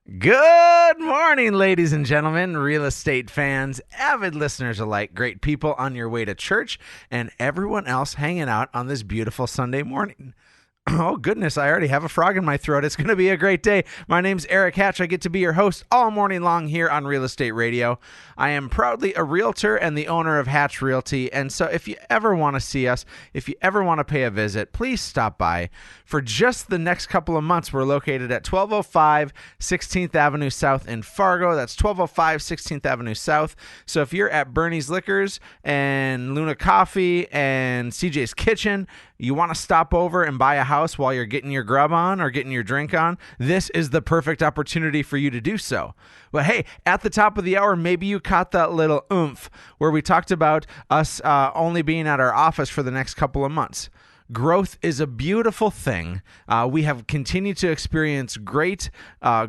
Good morning, ladies and gentlemen, real estate fans, avid listeners alike, great people on your way to church, and everyone else hanging out on this beautiful Sunday morning. Oh, goodness, I already have a frog in my throat. It's going to be a great day. My name's Erik Hatch. I get to be your host all morning long here on Real Estate Radio. I am proudly a realtor and the owner of Hatch Realty, and so if you ever want to see us, if you ever want to pay a visit, please stop by. For just the next couple of months, we're located at 1205 16th Avenue South in Fargo. That's 1205 16th Avenue South. So if you're at Bernie's Liquors and Luna Coffee and CJ's Kitchen, you want to stop over and buy a house while you're getting your grub on or getting your drink on, this is the perfect opportunity for you to do so. But hey, at the top of the hour, maybe you caught that little oomph where we talked about us only being at our office for the next couple of months. Growth is a beautiful thing. We have continued to experience great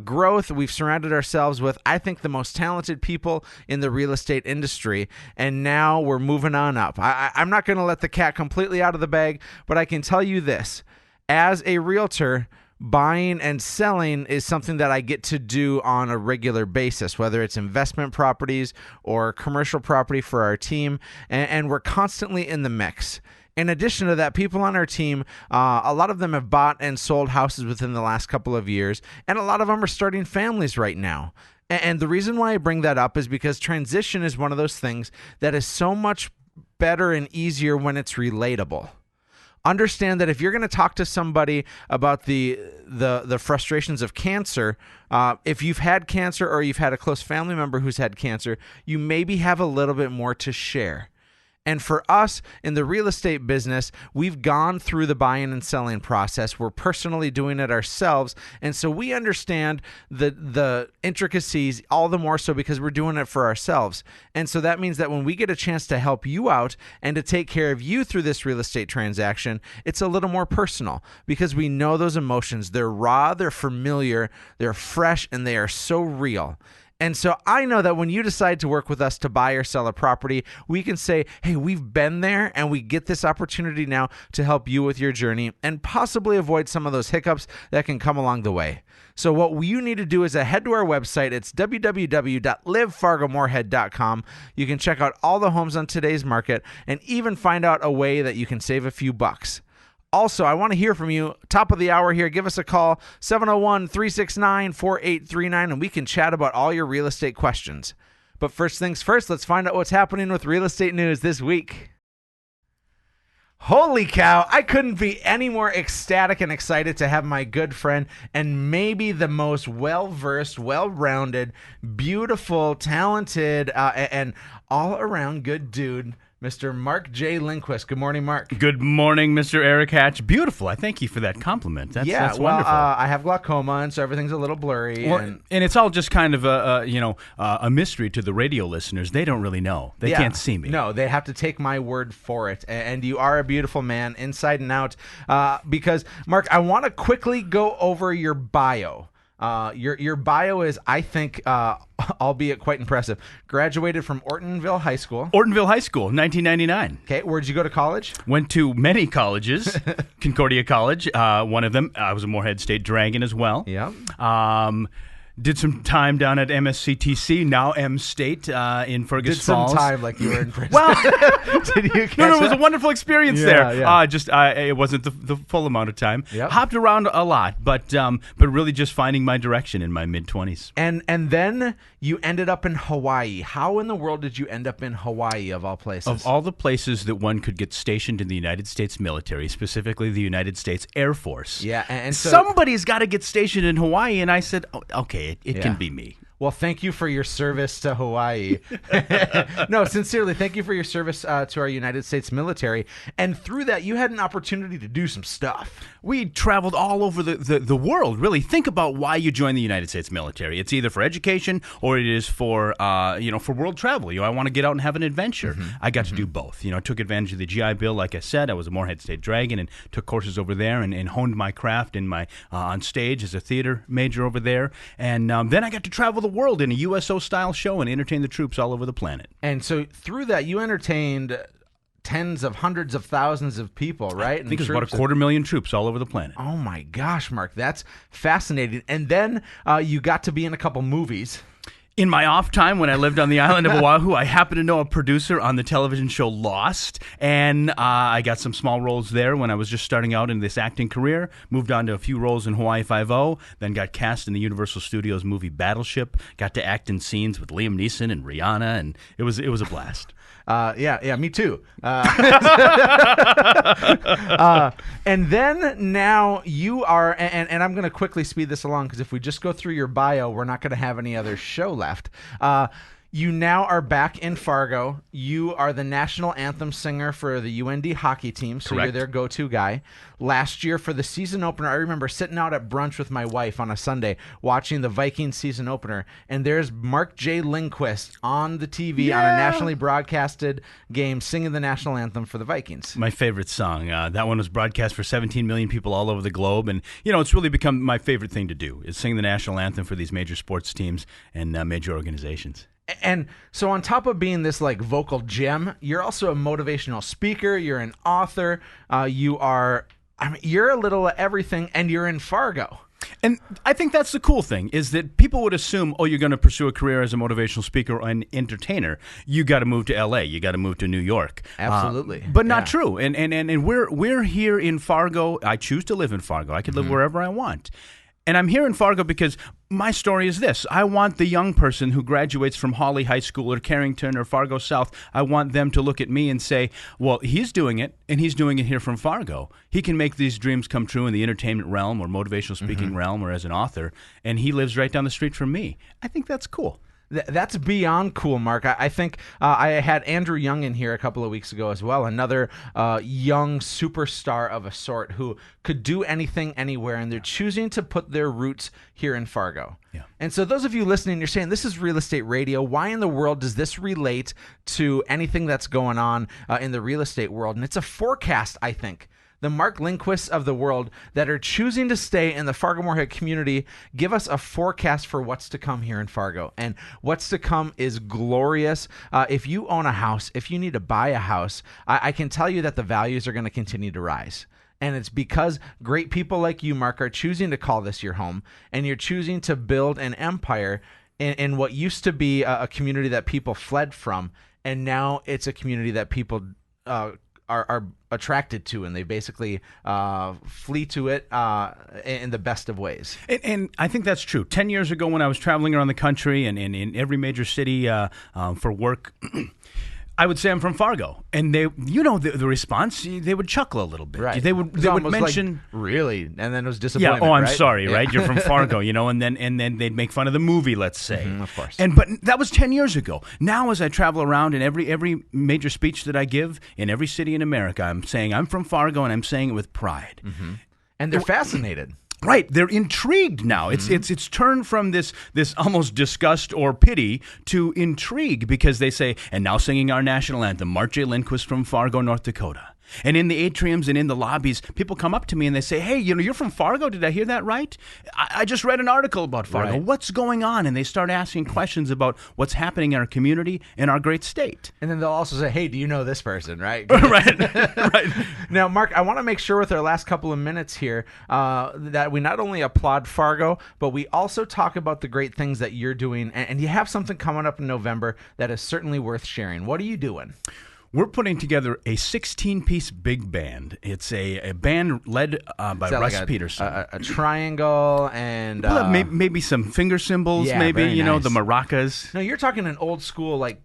growth. We've surrounded ourselves with, I think, the most talented people in the real estate industry, and now we're moving on up. I'm not going to let the cat completely out of the bag, but I can tell you this. As a realtor, buying and selling is something that I get to do on a regular basis, whether it's investment properties or commercial property for our team, and we're constantly in the mix. In addition to that, people on our team, a lot of them have bought and sold houses within the last couple of years, and a lot of them are starting families right now. And the reason why I bring that up is because transition is one of those things that is so much better and easier when it's relatable. Understand that if you're going to talk to somebody about the frustrations of cancer, if you've had cancer or you've had a close family member who's had cancer, you maybe have a little bit more to share. And for us in the real estate business, we've gone through the buying and selling process. We're personally doing it ourselves. And so we understand the intricacies all the more so because we're doing it for ourselves. And so that means that when we get a chance to help you out and to take care of you through this real estate transaction, it's a little more personal because we know those emotions. They're raw, they're familiar, they're fresh, and they are so real. And so I know that when you decide to work with us to buy or sell a property, we can say, hey, we've been there and we get this opportunity now to help you with your journey and possibly avoid some of those hiccups that can come along the way. So what you need to do is head to our website. It's www.livefargomoorhead.com. You can check out all the homes on today's market and even find out a way that you can save a few bucks. Also, I want to hear from you. Top of the hour here, give us a call, 701-369-4839, and we can chat about all your real estate questions. But first things first, let's find out what's happening with real estate news this week. Holy cow, I couldn't be any more ecstatic and excited to have my good friend and maybe the most well-versed, well-rounded, beautiful, talented, and all-around good dude, Mr. Mark J. Lindquist. Good morning, Mark. Good morning, Mr. Erik Hatch. Beautiful. I thank you for that compliment. That's wonderful. I have glaucoma, and so everything's a little blurry. Well, and it's all just kind of a mystery to the radio listeners. They don't really know. They can't see me. No, they have to take my word for it. And you are a beautiful man, inside and out. Because, Mark, I want to quickly go over your bio. Your bio is, I think, albeit quite impressive. Graduated from Ortonville High School. Ortonville High School, 1999. Okay, where'd you go to college? Went to many colleges. Concordia College, one of them. I was a Moorhead State Dragon as well. Yeah. Did some time down at MSCTC, now M State, in Fergus Falls. Did some time like you were in prison. Well, did you catch no, it was a wonderful experience there. Yeah. It wasn't the full amount of time. Yep. Hopped around a lot, but really just finding my direction in my mid-20s. And then you ended up in Hawaii. How in the world did you end up in Hawaii, of all places? Of all the places that one could get stationed in the United States military, specifically the United States Air Force. Yeah, and so somebody's got to get stationed in Hawaii, and I said, oh, okay. It can be me. Well, thank you for your service to Hawaii. No, sincerely, thank you for your service to our United States military. And through that, you had an opportunity to do some stuff. We traveled all over the world, really. Think about why you join the United States military. It's either for education or it is for world travel. I want to get out and have an adventure. Mm-hmm. I got to do both. I took advantage of the GI Bill. Like I said, I was a Moorhead State Dragon and took courses over there and honed my craft in my on stage as a theater major over there. And then I got to travel the world in a USO-style show and entertain the troops all over the planet. And so through that, you entertained tens of hundreds of thousands of people, right? I think it's about 250,000 troops all over the planet. Oh my gosh, Mark, that's fascinating. And then you got to be in a couple movies. In my off time, when I lived on the island of Oahu, I happened to know a producer on the television show Lost, and I got some small roles there when I was just starting out in this acting career. Moved on to a few roles in Hawaii Five-0, then got cast in the Universal Studios movie Battleship. Got to act in scenes with Liam Neeson and Rihanna, and it was a blast. Yeah, me too. And then now you are, and I'm going to quickly speed this along because if we just go through your bio, we're not going to have any other show left. You now are back in Fargo. You are the national anthem singer for the UND hockey team, so Correct. You're their go-to guy. Last year for the season opener, I remember sitting out at brunch with my wife on a Sunday watching the Vikings season opener, and there's Mark J. Lindquist on the TV on a nationally broadcasted game singing the national anthem for the Vikings. My favorite song. That one was broadcast for 17 million people all over the globe, and it's really become my favorite thing to do is sing the national anthem for these major sports teams and major organizations. And so on top of being this like vocal gem, you're also a motivational speaker. You're an author. You're a little of everything, and you're in Fargo. And I think that's the cool thing is that people would assume, you're going to pursue a career as a motivational speaker or an entertainer. You got to move to L.A. You got to move to New York. Absolutely, but not true. And we're here in Fargo. I choose to live in Fargo. I could live wherever I want. And I'm here in Fargo because my story is this. I want the young person who graduates from Hawley High School or Carrington or Fargo South, I want them to look at me and say, well, he's doing it, and he's doing it here from Fargo. He can make these dreams come true in the entertainment realm or motivational speaking realm or as an author, and he lives right down the street from me. I think that's cool. That's beyond cool, Mark. I think I had Andrew Young in here a couple of weeks ago as well, another young superstar of a sort who could do anything, anywhere, and they're choosing to put their roots here in Fargo. Yeah. And so those of you listening, you're saying, this is real estate radio. Why in the world does this relate to anything that's going on in the real estate world? And it's a forecast, I think. The Mark Lindquists of the world that are choosing to stay in the Fargo-Moorhead community give us a forecast for what's to come here in Fargo. And what's to come is glorious. If you own a house, if you need to buy a house, I can tell you that the values are going to continue to rise. And it's because great people like you, Mark, are choosing to call this your home, and you're choosing to build an empire in what used to be a community that people fled from, and now it's a community that people are attracted to, and they basically flee to it in the best of ways. And I think that's true. 10 years ago when I was traveling around the country and in every major city for work, I would say I'm from Fargo, and they, the response, they would chuckle a little bit. Right. They would mention, like, really, and then it was disappointment. Yeah. Oh, I'm right? sorry, right? You're from Fargo, and then they'd make fun of the movie, let's say. Of course. But that was 10 years ago. Now, as I travel around in every major speech that I give in every city in America, I'm saying I'm from Fargo, and I'm saying it with pride. And they're fascinated. Right, they're intrigued now. It's turned from this almost disgust or pity to intrigue because they say, and now singing our national anthem, Mark J. Lindquist from Fargo, North Dakota. And in the atriums and in the lobbies, people come up to me and they say, hey, you're from Fargo? Did I hear that right? I just read an article about Fargo. Right. What's going on? And they start asking questions about what's happening in our community and our great state. And then they'll also say, hey, do you know this person, right? Right. Now, Mark, I want to make sure with our last couple of minutes here that we not only applaud Fargo, but we also talk about the great things that you're doing. And you have something coming up in November that is certainly worth sharing. What are you doing? We're putting together a 16-piece big band. It's a band led by Russ like Peterson. A triangle and... maybe some finger cymbals, yeah, maybe, nice. The maracas. No, you're talking an old school, like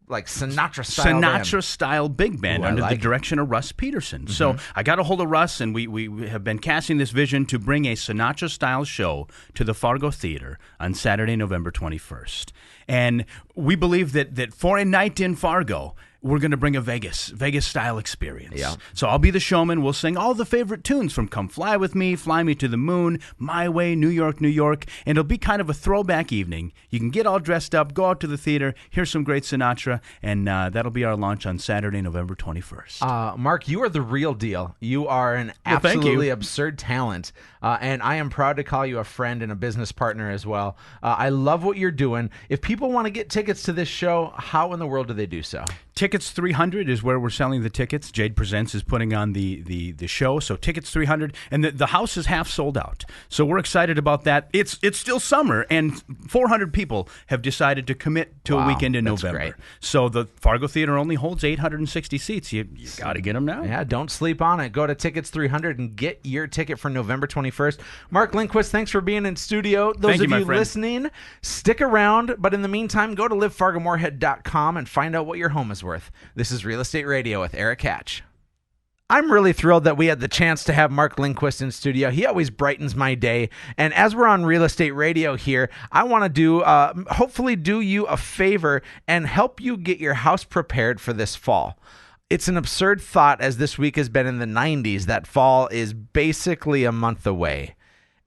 Sinatra-style style big band under the direction of Russ Peterson. So I got a hold of Russ, and we have been casting this vision to bring a Sinatra-style show to the Fargo Theater on Saturday, November 21st. And we believe that for a night in Fargo, we're going to bring a Vegas-style experience. Yeah. So I'll be the showman. We'll sing all the favorite tunes from Come Fly With Me, Fly Me to the Moon, My Way, New York, New York. And it'll be kind of a throwback evening. You can get all dressed up, go out to the theater, hear some great Sinatra, and that'll be our launch on Saturday, November 21st. Mark, you are the real deal. You are an absolutely absurd talent, and I am proud to call you a friend and a business partner as well. I love what you're doing. If people want to get tickets to this show, how in the world do they do so? Tickets 300 is where we're selling the tickets. Jade Presents is putting on the show. So Tickets 300, and the house is half sold out. So we're excited about that. It's still summer, and 400 people have decided to commit to a weekend in November. Great. So the Fargo Theater only holds 860 seats. You got to get them now. Yeah, don't sleep on it. Go to Tickets 300 and get your ticket for November 21st. Mark Lindquist, thanks for being in studio. Those of you listening, stick around. But in the meantime, go to livefargomoorhead.com and find out what your home is worth. This is Real Estate Radio with Erik Hatch. I'm really thrilled that we had the chance to have Mark Lindquist in studio. He always brightens my day. And as we're on Real Estate Radio here, I want to hopefully do you a favor and help you get your house prepared for this fall. It's an absurd thought, as this week has been in the 90s, that fall is basically a month away.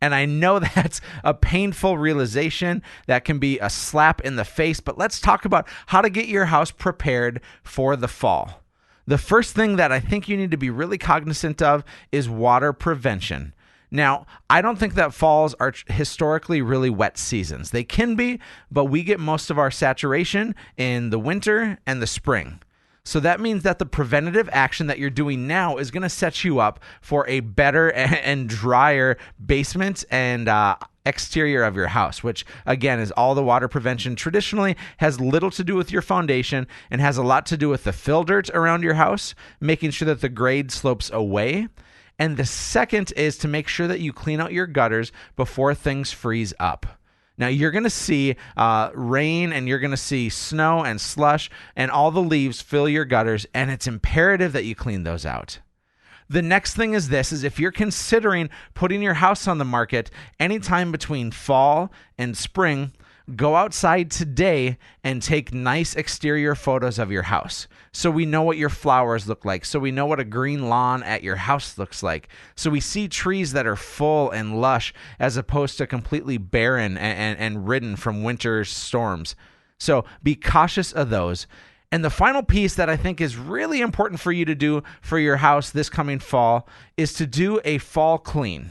And I know that's a painful realization. That can be a slap in the face. But let's talk about how to get your house prepared for the fall. The first thing that I think you need to be really cognizant of is water prevention. Now, I don't think that falls are historically really wet seasons. They can be, but we get most of our saturation in the winter and the spring. So that means that the preventative action that you're doing now is going to set you up for a better and drier basement and exterior of your house, which again is all the water prevention. Traditionally has little to do with your foundation and has a lot to do with the fill dirt around your house, making sure that the grade slopes away. And the second is to make sure that you clean out your gutters before things freeze up. Now, you're going to see rain, and you're going to see snow and slush, and all the leaves fill your gutters, and it's imperative that you clean those out. The next thing is this, is if you're considering putting your house on the market anytime between fall and spring, go outside today and take nice exterior photos of your house. So we know what your flowers look like. So we know what a green lawn at your house looks like. So we see trees that are full and lush as opposed to completely barren and ridden from winter storms. So be cautious of those. And the final piece that I think is really important for you to do for your house this coming fall is to do a fall clean.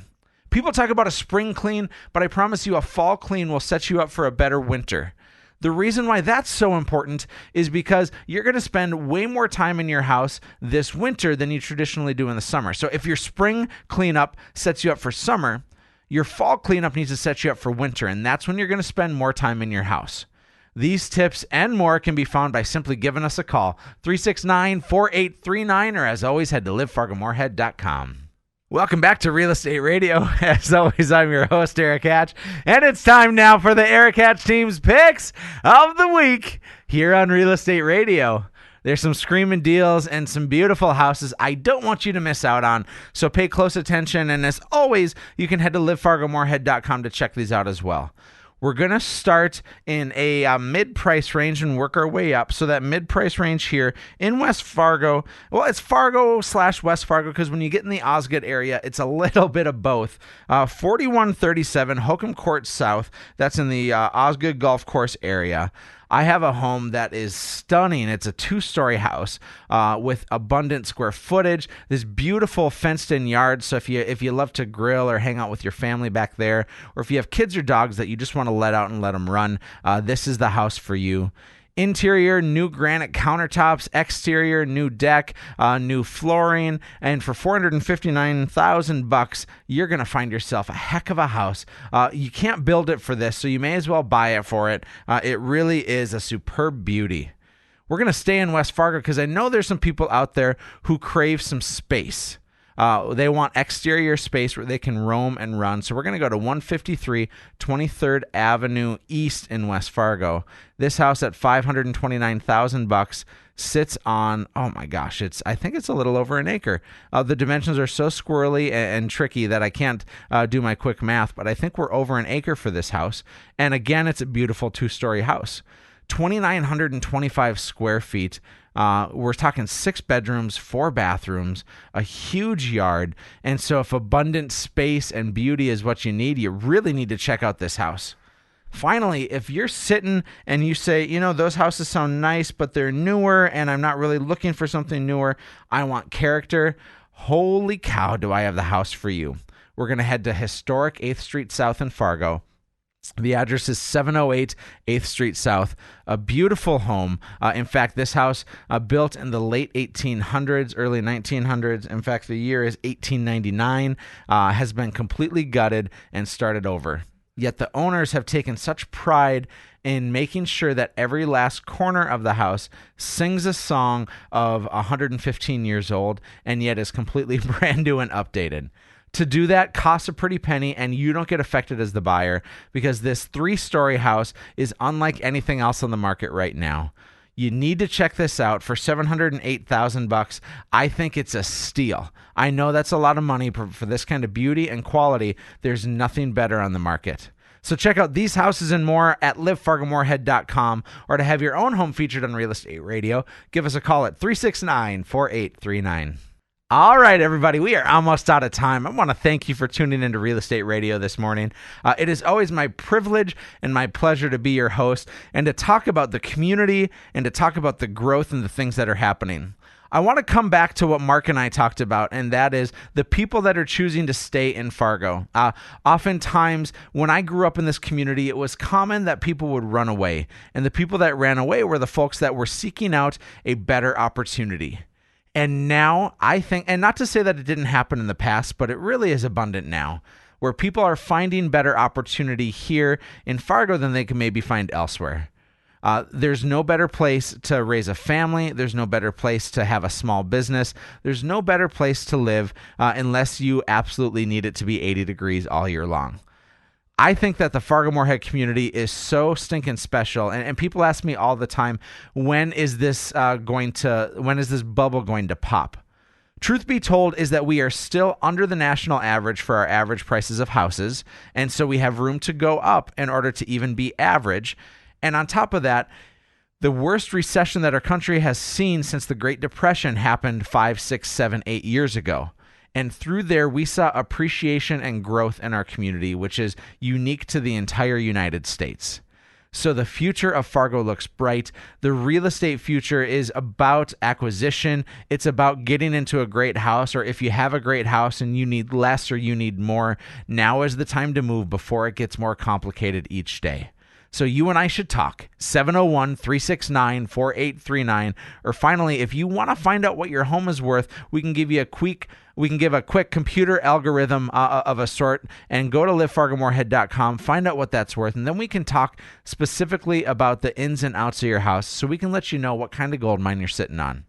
People talk about a spring clean, but I promise you a fall clean will set you up for a better winter. The reason why that's so important is because you're going to spend way more time in your house this winter than you traditionally do in the summer. So if your spring cleanup sets you up for summer, your fall cleanup needs to set you up for winter, and that's when you're going to spend more time in your house. These tips and more can be found by simply giving us a call, 369-4839, or as always, head to livefargomoorhead.com. Welcome back to Real Estate Radio. As always, I'm your host, Erik Hatch, and it's time now for the Erik Hatch team's picks of the week here on Real Estate Radio. There's some screaming deals and some beautiful houses I don't want you to miss out on, so pay close attention, and as always, you can head to livefargomoorhead.com to check these out as well. We're going to start in a mid-price range and work our way up. So that mid-price range here in West Fargo, well, it's Fargo/West Fargo because when you get in the Osgood area, it's a little bit of both. 4137 Holcomb Court South, that's in the Osgood Golf Course area. I have a home that is stunning. It's a 2-story house with abundant square footage, this beautiful fenced-in yard. So if you love to grill or hang out with your family back there, or if you have kids or dogs that you just want to let out and let them run, this is the house for you. Interior, new granite countertops. Exterior, new deck, new flooring. And for $459,000, you're going to find yourself a heck of a house. You can't build it for this, so you may as well buy it for it. It really is a superb beauty. We're going to stay in West Fargo because I know there's some people out there who crave some space. They want exterior space where they can roam and run. So we're going to go to 153 23rd Avenue East in West Fargo. This house at $529,000 sits on, oh my gosh, I think it's a little over an acre. The dimensions are so squirrely and tricky that I can't do my quick math, but I think we're over an acre for this house. And again, it's a beautiful 2-story house. 2,925 square feet. We're talking 6 bedrooms, 4 bathrooms, a huge yard. And so if abundant space and beauty is what you need, you really need to check out this house. Finally, if you're sitting and you say, those houses sound nice, but they're newer and I'm not really looking for something newer, I want character. Holy cow, do I have the house for you. We're going to head to historic 8th Street South in Fargo. The address is 708 8th Street South, a beautiful home. In fact, this house built in the late 1800s, early 1900s. In fact, the year is 1899, has been completely gutted and started over. Yet the owners have taken such pride in making sure that every last corner of the house sings a song of 115 years old and yet is completely brand new and updated. To do that costs a pretty penny, and you don't get affected as the buyer because this 3-story house is unlike anything else on the market right now. You need to check this out for $708,000. I think it's a steal. I know that's a lot of money for this kind of beauty and quality. There's nothing better on the market. So check out these houses and more at livefargomoorhead.com, or to have your own home featured on Real Estate Radio, give us a call at 369-4839. All right, everybody, we are almost out of time. I want to thank you for tuning into Real Estate Radio this morning. It is always my privilege and my pleasure to be your host and to talk about the community and to talk about the growth and the things that are happening. I want to come back to what Mark and I talked about, and that is the people that are choosing to stay in Fargo. Oftentimes, when I grew up in this community, it was common that people would run away, and the people that ran away were the folks that were seeking out a better opportunity. And now I think, and not to say that it didn't happen in the past, but it really is abundant now, where people are finding better opportunity here in Fargo than they can maybe find elsewhere. There's no better place to raise a family. There's no better place to have a small business. There's no better place to live unless you absolutely need it to be 80 degrees all year long. I think that the Fargo-Moorhead community is so stinking special, and people ask me all the time, when is this bubble going to pop? Truth be told is that we are still under the national average for our average prices of houses, and so we have room to go up in order to even be average. And on top of that, the worst recession that our country has seen since the Great Depression happened 5, 6, 7, 8 years ago. And through there, we saw appreciation and growth in our community, which is unique to the entire United States. So the future of Fargo looks bright. The real estate future is about acquisition. It's about getting into a great house, or if you have a great house and you need less or you need more, now is the time to move before it gets more complicated each day. So you and I should talk, 701-369-4839. Or finally, if you want to find out what your home is worth, we can give a quick computer algorithm of a sort, and go to livefargomoorhead.com, find out what that's worth, and then we can talk specifically about the ins and outs of your house so we can let you know what kind of gold mine you're sitting on.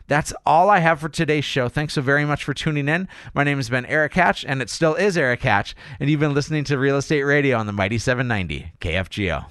That's all I have for today's show. Thanks so very much for tuning in. My name has been Erik Hatch, and it still is Erik Hatch, and you've been listening to Real Estate Radio on the Mighty 790 KFGO.